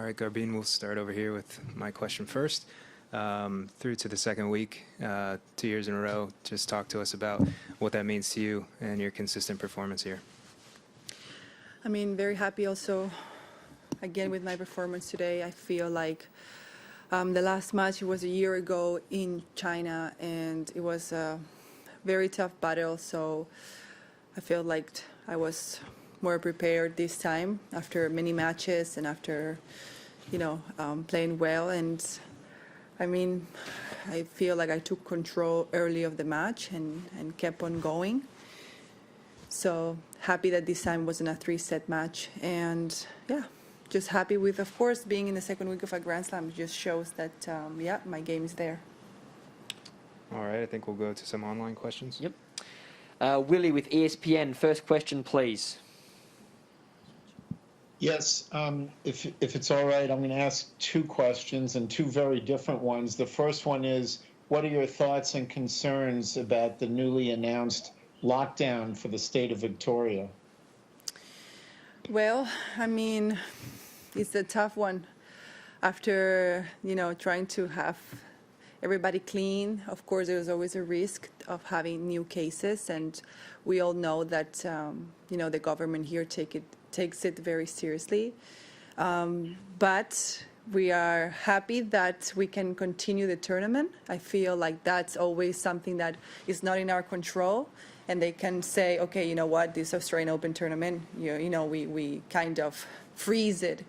All right, Garbine, we'll start over here with my question first. Through to the second week, 2 years in a row, just talk to us about what that means to you and your consistent performance here. I mean, very happy also, again, with my performance today. I feel like the last match was a year ago in China, and it was a very tough battle, so I feel like I was more prepared this time after many matches and after, playing well. And I mean, I feel like I took control early of the match and kept on going. So happy that this time wasn't a 3-set match. And yeah, just happy with, of course, being in the second week of a Grand Slam. It just shows that, my game is there. All right, I think we'll go to some online questions. Yep. Willie with ESPN, first question, please. Yes, if it's all right, I'm going to ask 2 questions and 2 very different ones. The first one is, what are your thoughts and concerns about the newly announced lockdown for the state of Victoria? Well, I mean, it's a tough one. After, trying to have everybody clean, of course, there's always a risk of having new cases. And we all know that, the government here takes it very seriously. But we are happy that we can continue the tournament. I feel like that's always something that is not in our control. And they can say, okay, you know what, this Australian Open tournament, we kind of freeze it.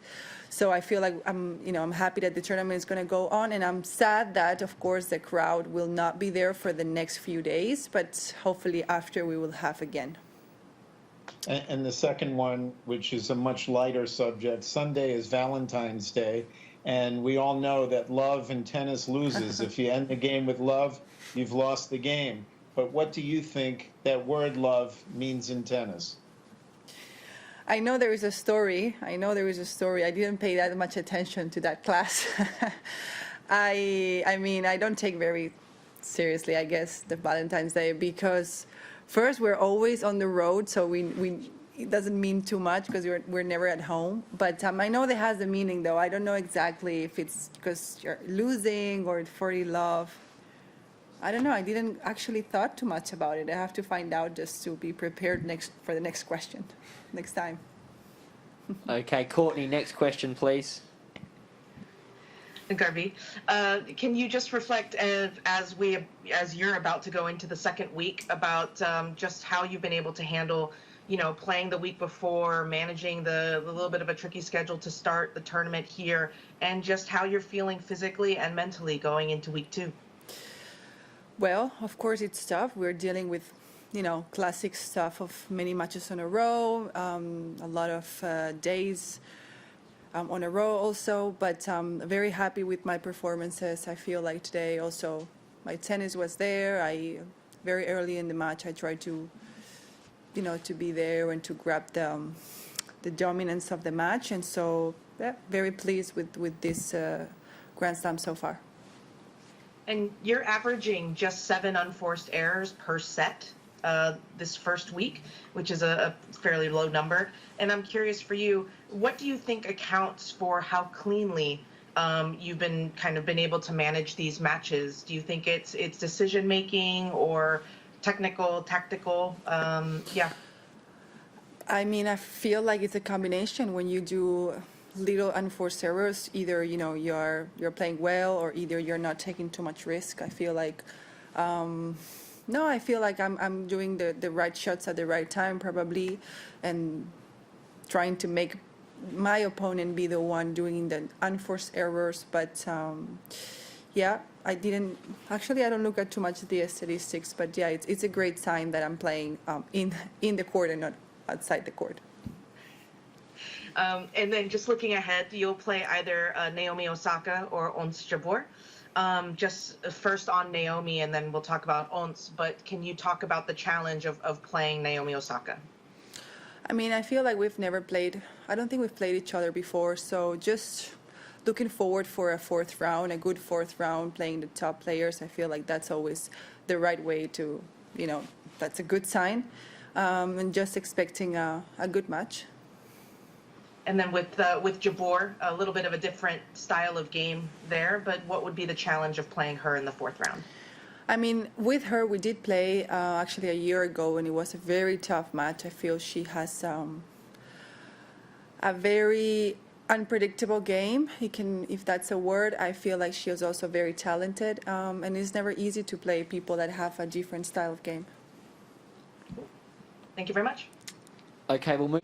So I feel like I'm happy that the tournament is going to go on, and I'm sad that, of course, the crowd will not be there for the next few days, but hopefully after we will have again. And the second one, which is a much lighter subject, Sunday is Valentine's Day, and we all know that love in tennis loses. If you end the game with love, you've lost the game. But what do you think that word love means in tennis? I know there is a story. I didn't pay that much attention to that class. I mean, I don't take very seriously, I guess, the Valentine's Day, because first, we're always on the road, so it doesn't mean too much because we're never at home. But I know that has a meaning, though. I don't know exactly if it's because you're losing or for love. I don't know. I didn't actually thought too much about it. I have to find out just to be prepared for the next question, next time. Okay, Courtney, next question, please. Garbi, can you just reflect as you're about to go into the second week about just how you've been able to handle, playing the week before, managing the little bit of a tricky schedule to start the tournament here, and just how you're feeling physically and mentally going into week 2? Well, of course, it's tough. We're dealing with, classic stuff of many matches in a row, a lot of days on a row also, but I'm very happy with my performances. I feel like today also my tennis was there. Very early in the match, I tried to, to be there and to grab the dominance of the match. And so, yeah, very pleased with this Grand Slam so far. And you're averaging just 7 unforced errors per set this first week, which is a fairly low number. And I'm curious for you, what do you think accounts for how cleanly you've been able to manage these matches? Do you think it's decision making or technical, tactical? Yeah. I mean, I feel like it's a combination. When you do little unforced errors, either you're playing well or either you're not taking too much risk. I feel like I feel like I'm doing the right shots at the right time probably, and trying to make my opponent be the one doing the unforced errors. But yeah, I don't look at too much the statistics, but yeah, it's a great sign that I'm playing in the court and not outside the court. And then just looking ahead, you'll play either Naomi Osaka or Ons Jabeur. Just first on Naomi, and then we'll talk about Ons. But can you talk about the challenge of playing Naomi Osaka? I mean, I feel like we've never played. I don't think we've played each other before. So just looking forward for a good fourth round, playing the top players. I feel like that's always the right way to, that's a good sign. And just expecting a good match. And then with Jabor, a little bit of a different style of game there, but what would be the challenge of playing her in the fourth round? I mean, with her, we did play actually a year ago, and it was a very tough match. I feel she has a very unpredictable game. If that's a word, I feel like she is also very talented, and it's never easy to play people that have a different style of game. Thank you very much. Okay, we'll move.